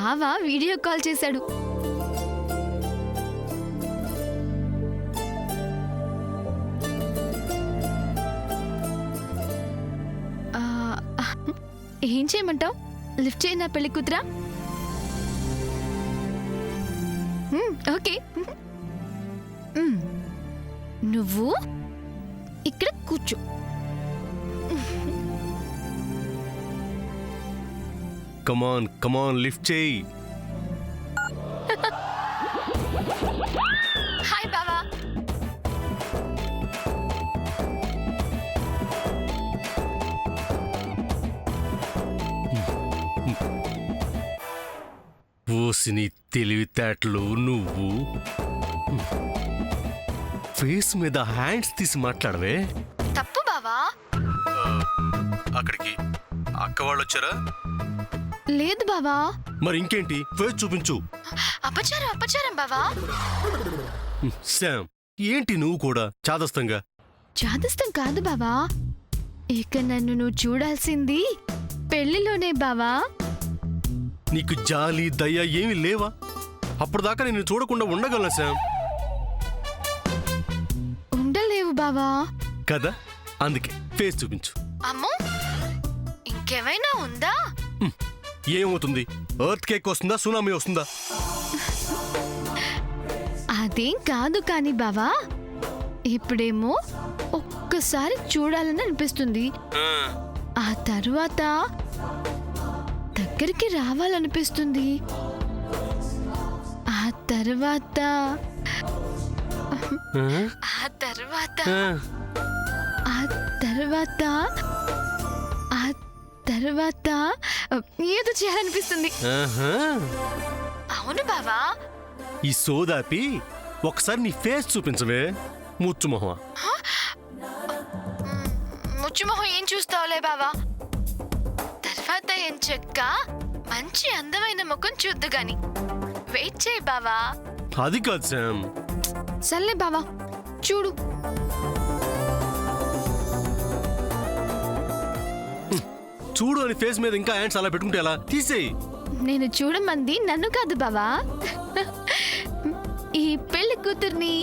బావ video call చేశాడు. ఏం చేయమంటావు? లిఫ్ట్ చేయి నా పెళ్లి కూతురా. ఓకే, నువ్వు ఇక్కడ కూర్చో. కమాన్ కమాన్ లిఫ్ట్ చేయి. హాయ్ బావా. ఓసిని తెలివితేటలు నువ్వు. ఫేస్ మీద హ్యాండ్స్ తీసి మాట్లాడవే. తప్పు బావా. అక్కడికి అక్క వాళ్ళు వచ్చారా? లేదు బావా. మరి ఇంకేంటి, ఫేస్ చూపించు. అపచారం అపచారం బావా. శామ్, ఏంటి నువ్వు కూడా చాదస్తంగా? చాదస్తం కాదు బావా. ఇక నన్ను నువ్వు చూడాల్సింది పెళ్లిలోనే బావా. నీకు జాలి దయ ఏమీ లేవా? అప్పటిదాకా నేను చూడకుండా ఉండగలను శామ్. ఉండలేవు బావా. కదా, అందుకే ఫేస్ చూపించు. అమ్మో, ఇంకేమైనా ఉందా? ఏమవుతుంది? ఎర్త్ కేక్ వస్తుందా, సునామీ వస్తుందా? అదేం కాదు కాని బావా, ఇప్పుడేమో ఒక్కసారి చూడాలని అనిపిస్తుంది. ఆ తరువాత దగ్గరికి రావాలనిపిస్తుంది. ఆ తర్వాత ఆ తర్వాత ఆ తర్వాత ఆ తర్వాత ఏదో చేయాలనిపిస్తుంది. అవును బావా. ఈ సోదాపి ఒకసారి నీ ఫేస్ చూపించవే, ముచ్చుమొహ. ముచ్చుమొహం ఏం చూస్తావులే బావా. తర్వాత ఏం చెక్క మంచి అందమైన ముఖం చూద్దు గాని. వెయిట్ చేయి బావా. అది కాదు శామ్. సర్లే బావా, చూడు. చూడు అని ఫేస్ మీద ఇంకా హ్యాండ్స్ అలా పెట్టుకుంటే ఎలా? తీసేయి. నేను చూడమంది నన్ను కాదు బావా, ఈ పెళ్లి కూతుర్ని.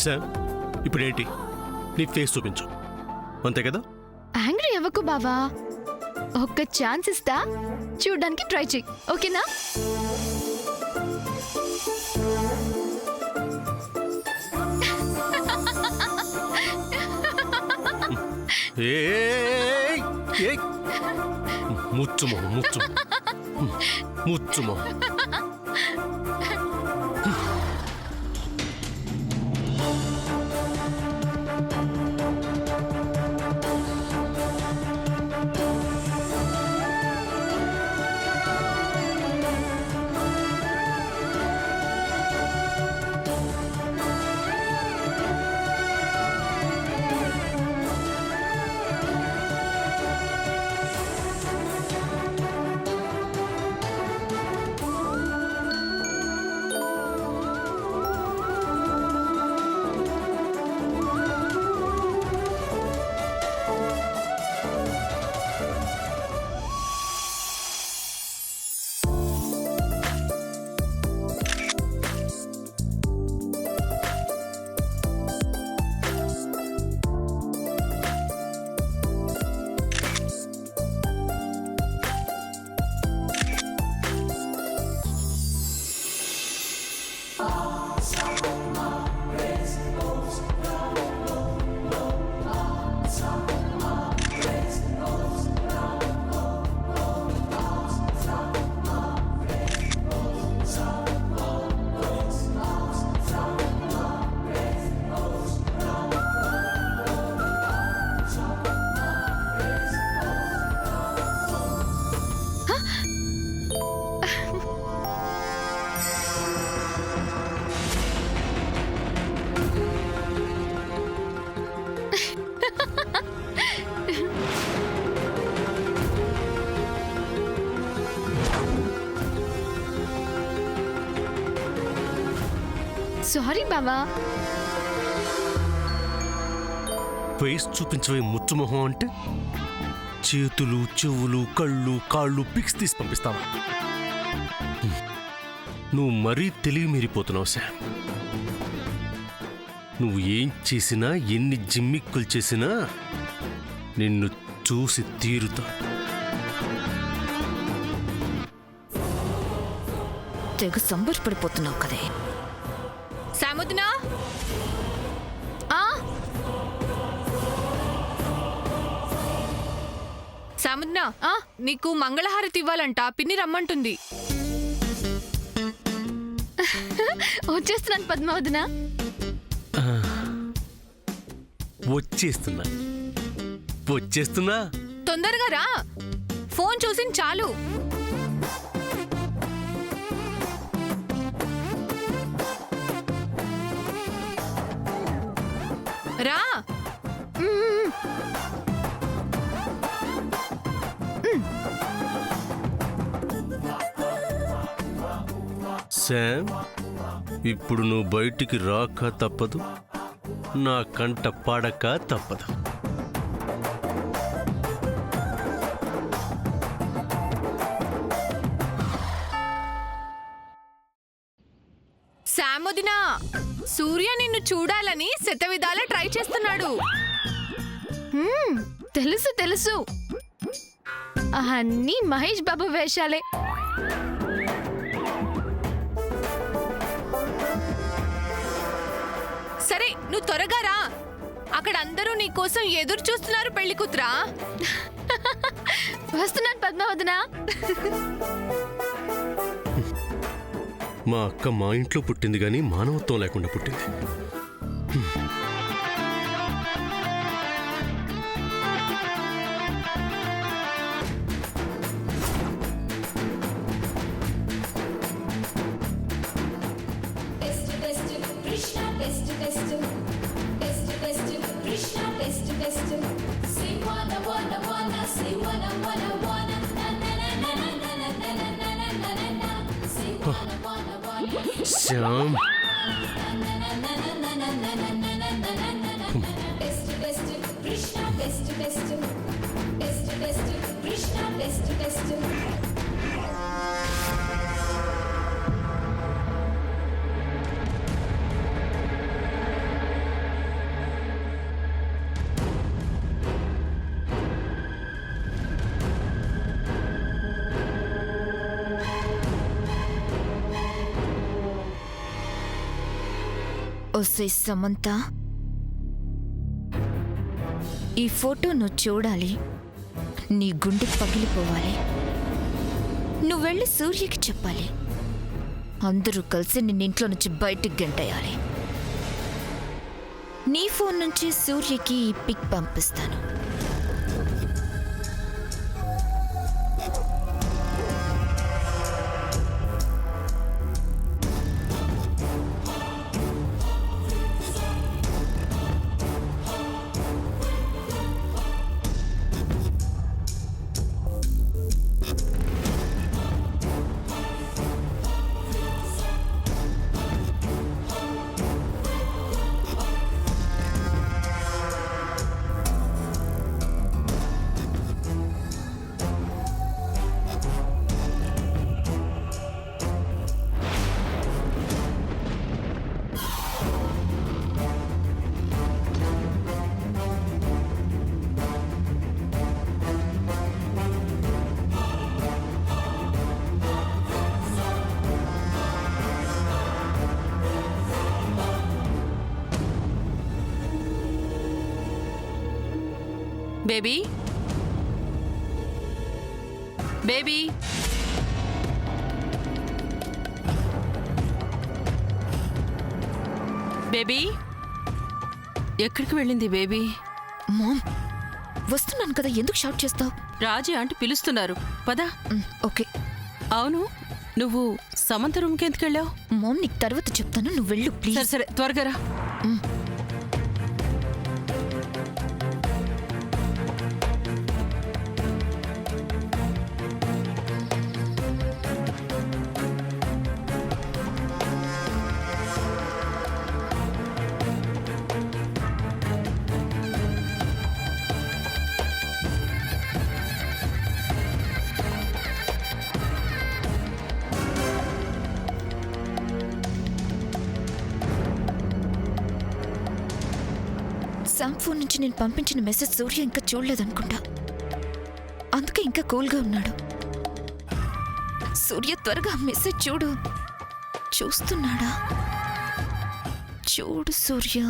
శామ్, ఇప్పుడేంటి? నీ ఫేస్ చూపించు, అంతే కదా? యాంగ్రీ అవ్వకు బావా. ఒక్క ఛాన్స్ ఇస్తా, చూడ్డానికి ట్రై చెయ్యి, ఓకేనా? ముచ్చుమొహ ముచ్చుమొహ. సారీ బావా. ఫేస్ చూపించవే ముచ్చుమొహం అంటే చేతులు చెవులు కళ్ళు కాళ్ళు పిక్స్ తీసి పంపిస్తావా? నువ్వు మరీ తెలివి మీరిపోతున్నావు శామ్. నువ్వు ఏం చేసినా ఎన్ని జిమ్మిక్కులు చేసినా నిన్ను చూసి తీరుతా. తెగ సంబరపడిపోతున్నావు కదే. సాముద్నా, సాముద్నా, నీకు మంగళహారతి ఇవ్వాలంట, పిన్ని రమ్మంటుంది. వచ్చేస్తున్నాను పద్మావతిన. వచ్చేస్తున్నా వచ్చేస్తున్నా. తొందరగా రా, ఫోన్ చూసి చాలు. రా. శామ్, ఇప్పుడు నువ్వు బయటికి రాక తప్పదు, నా కంట పడక తప్పదు. సాముదినా, సూర్య నిన్ను చూడాలని శతవిధాల ట్రై చేస్తున్నాడు. తెలుసు తెలుసు, అన్నీ మహేష్ బాబు వేషాలే. సరే, నువ్వు త్వరగా రా. అక్కడ అందరూ నీ కోసం ఎదురు చూస్తున్నారు. పెళ్లి కూతురా. వస్తున్నాను పద్మావతిన. మా అక్క మా ఇంట్లో పుట్టింది గాని మానవత్వం లేకుండా పుట్టింది. శ్యామ్, ఒసే సమంత, ఈ ఫోటో నువ్వు చూడాలి, నీ గుండె పగిలిపోవాలి. నువ్వు వెళ్ళి సూర్యకి చెప్పాలి, అందరూ కలిసి నిన్నింట్లో నుంచి బయటికి గెంటేయాలి. నీ ఫోన్ నుంచి సూర్యకి ఈ పిక్ పంపిస్తాను. బేబీ, బేబీ, బేబీ, ఎక్కడికి వెళ్ళింది బేబీ? మామ్, వస్తున్నాను కదా, ఎందుకు షౌట్ చేస్తావు? రాజీ ఆంటీ పిలుస్తున్నారు, పదా. ఓకే. అవును, నువ్వు సమంత రూమ్కి ఎందుకు వెళ్ళావు? మామ్, నీకు తర్వాత చెప్తాను, నువ్వు వెళ్ళు ప్లీజ్. సరే సరే, త్వరగా రా. శామ్ ఫోన్ నుంచి నేను పంపించిన మెసేజ్ సూర్య ఇంకా చూడలేదనుకుంటా. అందుకే ఇంకా కూల్గా ఉన్నాడు. సూర్య త్వరగా మెసేజ్ చూడు. చూస్తున్నాడా? చూడు సూర్య.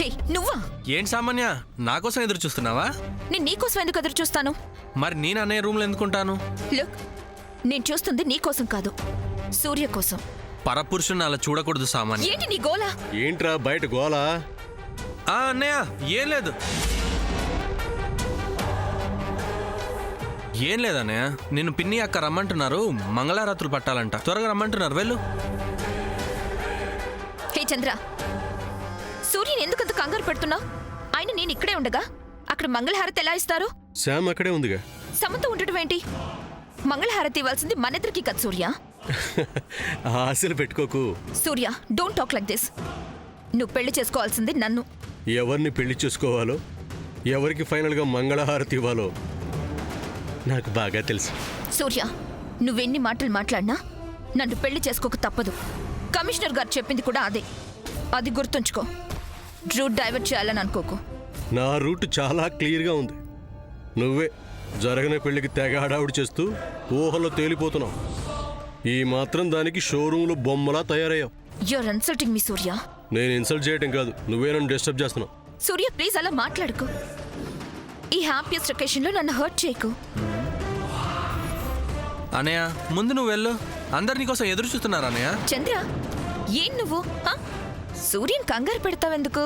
హే, నువ్వా? ఏంటి సామాన్య, నా కోసం ఎదురు చూస్తున్నావా? నేను నీకోసం ఎందుకు ఎదురు చూస్తాను? మరి నేను అనే రూమ్లో ఎందుకుంటాను? లుక్, నేను చూస్తుంది నీకోసం కాదు, సూర్య కోసం. పరపురుషుని అలా చూడకూడదు సామాన్య. ఏంటి నీ గోలా? ఏంట్రా బయట గోలా? అన్నయ్య ఏం లేదు, ఏం లేదన్నయ్య. నిన్ను పిన్ని అక్క రమ్మంటున్నారు, మంగళారాత్రులు పట్టాలంట. త్వరగా రమ్మంటున్నారు, వెళ్ళు. హే చంద్ర, సూర్యని ఎందుకంత కంగారు పెడుతున్నావు? ఆయన నేను ఇక్కడే ఉండగా అక్కడ మంగళహారతి ఎలా ఇస్తారు? శామ్ అక్కడే ఉందిగా. సమంత ఉండటం ఏంటి? మంగళహారతి ఇవ్వాల్సింది మనిద్దరికి కదా సూర్య. ఆశలు పెట్టుకోకు. సూర్య, డోంట్ టాక్ లైక్ దిస్. నువ్వు పెళ్లి చేసుకోవాల్సింది నన్ను. ఎవరిని పెళ్లి చేసుకోవాలో, ఎవరికి ఫైనల్గా మంగళహారతి ఇవ్వాలో నాకు బాగా తెలుసు. సూర్య, నువ్వెన్ని మాటలు మాట్లాడినా నన్ను పెళ్లి చేసుకోక తప్పదు. కమిషనర్ గారు చెప్పింది కూడా అదే. అది గుర్తుంచుకో. రూట్ డైవర్ట్ చేయాలని అనుకోకు. నా రూట్ చాలా క్లియర్గా ఉంది. నువ్వే జరగని పెళ్లికి తెగ హడావుడి చేస్తూ ఊహలో తేలిపోతున్నావు. ఈ మాత్రం దానికి షోరూంలో బొమ్మలా తయారయ్యావు. యూఆర్ ఇన్సల్టింగ్ మీ సూర్య. నేను ఇన్సల్ట్ చేయటం కాదు, నువ్వే నన్ను డిస్టర్బ్ చేస్తున్నావు. సూర్య, ప్లీజ్ అలా మాట్లాడుకో. ఈ హ్యాపీయెస్ట్ ఒకేషన్లో నన్ను హర్ట్ చేయకు. అన్నయ్య ముందు నువ్వు వెళ్ళు, అందరు నీకోసం ఎదురు చూస్తున్నారు అన్నయ్య. చంద్ర, ఏం నువ్వు సూర్యని కంగారు పెడతావెందుకు?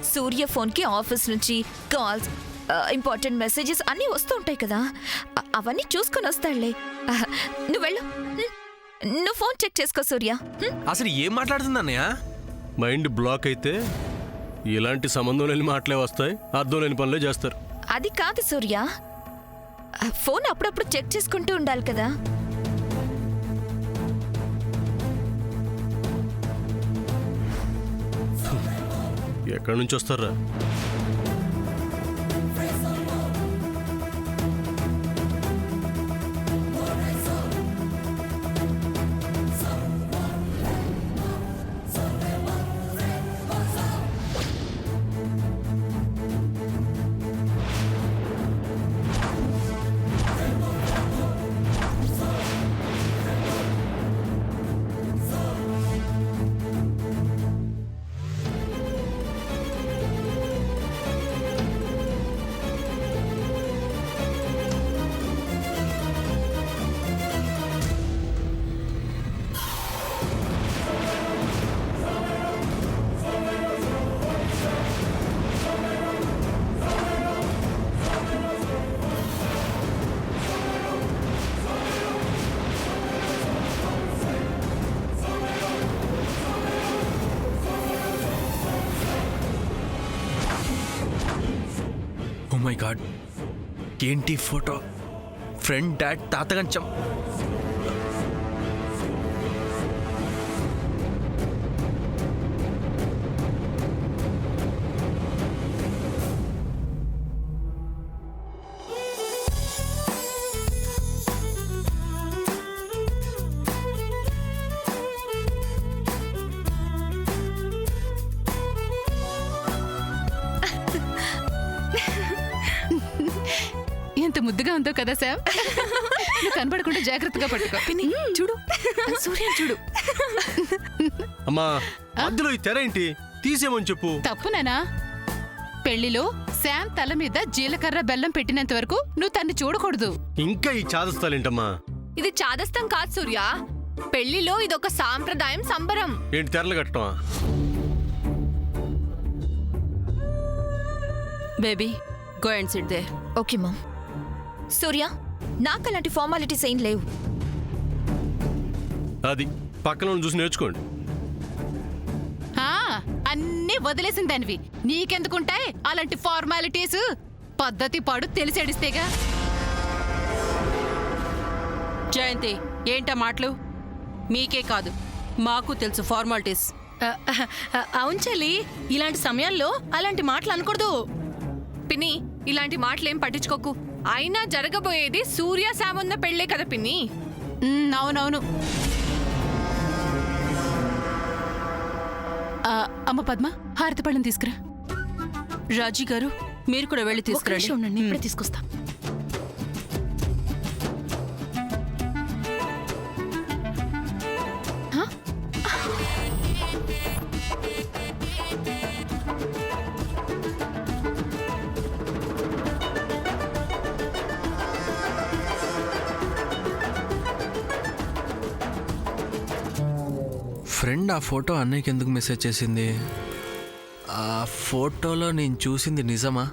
సూర్య ఫోన్కి ఆఫీస్ నుంచి కాల్స్, ఇంపార్టెంట్ మెసేజెస్ అన్నీ వస్తూ ఉంటాయి కదా, అవన్నీ చూసుకొని వస్తాడులే. నువ్వు వెళ్ళు. నువ్వు ఫోన్ చెక్ చేసుకో సూర్య. అసలు ఏం మాట్లాడుతుంది అన్నయ్య? మైండ్ బ్లాక్ అయితే ఇలాంటి సంబంధం లేని మాటలే వస్తాయి, అర్థం లేని పనులే చేస్తారు. అది కాదు సూర్య, ఫోన్ అప్పుడప్పుడు చెక్ చేసుకుంటూ ఉండాలి కదా. ఎక్కడి నుంచి వస్తారా? ఓ మై గాడ్, ఏంటి ఫోటో? ఫ్రెండ్, డాడ్, తాతగంచం. ఎంత ముద్దుగా ఉందో కదా శామ్. నువ్వు కనపడకుండా జాగ్రత్తగా పట్టుకో. చూడు సూర్య, చూడు. అమ్మా, మధ్యలో ఈ తెర ఏంటి? తీసేమని చెప్పు. తప్పునేనా? పెళ్లిలో శామ్ తల మీద జీలకర్ర బెల్లం పెట్టినంత వరకు నువ్వు తన్ని చూడకూడదు. ఇంకా ఈ చాదస్తాలేంటమ్మా? ఇది చాదస్తం కాదు సూర్య, పెళ్లిలో ఇదొక సాంప్రదాయం, సంబరం. ఏంటి తెరలు కట్టమా? Baby, go and sit there. Okay mom. Surya, నాకు అలాంటి ఫార్మాలిటీస్ ఏం లేవు. అది పక్కన చూసి నేర్చుకోండి. అన్నీ వదిలేసిన దానివి, నీకెందుకుంటాయి అలాంటి ఫార్మాలిటీస్? పద్ధతి పాడు తెలిసేడిస్తేగా. జయంతి, ఏంటా మాటలు? మీకే కాదు, మాకు తెలుసు ఫార్మాలిటీస్. అవును చెల్లి, ఇలాంటి సమయాల్లో అలాంటి మాటలు అనకూడదు. పిన్ని, ఇలాంటి మాటలేం పట్టించుకోకు. అయినా జరగబోయేది సూర్య సామున్న పెళ్లే కదా పిన్ని. అవునవును. అమ్మ పద్మ, హారతి పళ్ళని తీసుకురా. రాజీ గారు, మీరు కూడా వెళ్ళి తీసుకురండి. ఉండండి, ఇప్పుడే తీసుకొస్తా. ఫ్రెండ్ ఆ ఫోటో అన్నయ్యకి ఎందుకు మెసేజ్ చేసింది? ఆ ఫోటోలో నేను చూసింది నిజమా?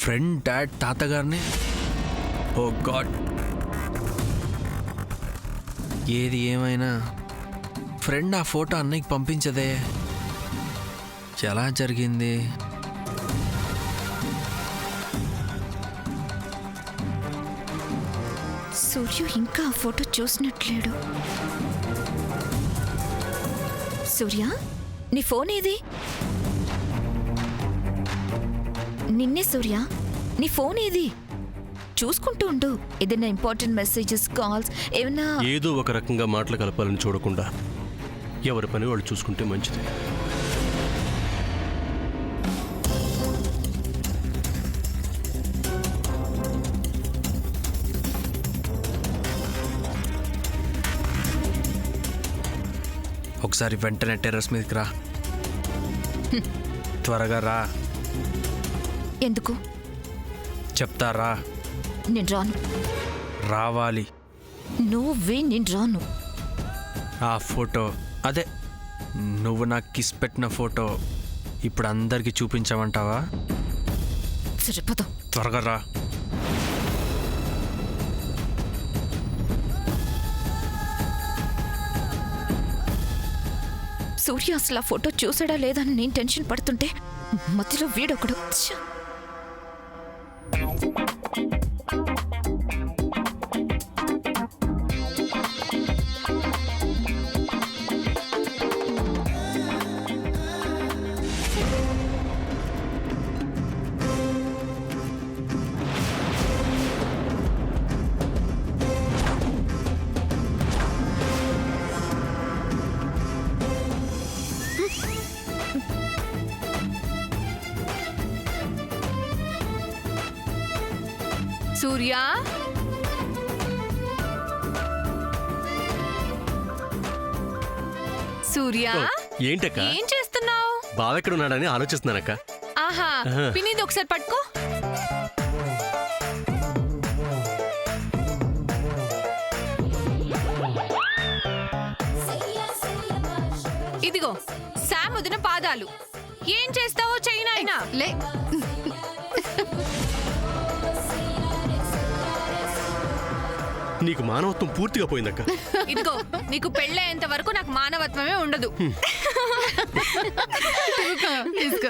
ఫ్రెండ్ డాడ్ తాతగారిని? ఓ గాడ్, ఏది ఏమైనా ఫ్రెండ్ ఆ ఫోటో అన్నయ్యకి పంపించదే. ఎలా జరిగింది? సూర్యు ఇంకా ఆ ఫోటో చూసినట్లేడు. సూర్య, నీ ఫోన్ ఏది? నిన్నే సూర్య, నీ ఫోన్ ఏది? చూసుకుంటూ ఉండు. ఏదైనా ఇంపార్టెంట్ మెసేజెస్, కాల్స్ ఏమన్నా. ఏదో ఒక రకంగా మాటలు కలపాలని చూడకుండా ఎవరి పని వాళ్ళు చూసుకుంటే మంచిది. ఒకసారి వెంటనే టెర్రస్ మీదకి రా. త్వరగా రా. ఎందుకు? చెప్తారా? నేను రాను. రావాలి. నువ్వే, నేను రాను. ఆ ఫోటో, అదే నువ్వు నాకు కిస్ పెట్టిన ఫోటో ఇప్పుడు అందరికీ చూపించమంటావా? సరిపోతాం. త్వరగా రా. సూర్య అసలు ఆ ఫోటో చూసాడా లేదా అని నేను టెన్షన్ పడుతుంటే మధ్యలో వీడొకడు. ఛ! సూర్య, సూర్య, ఏంటక్క? ఏం చేస్తున్నావు? బావ ఎక్కడ ఉన్నాడని ఆలోచిస్తున్నానక్క. ఆహా, పిన్నిది ఒకసారి పట్టుకో. ఇదిగో శామ్ వదిన పాదాలు. ఏం చేస్తావో చెయ్యి నాయనా. లే. నీకు మానవత్వం పూర్తిగా పోయిందక్క. ఇదిగో, నీకు పెళ్ళయ్యేంత వరకు నాకు మానవత్వమే ఉండదు. తీసుకో.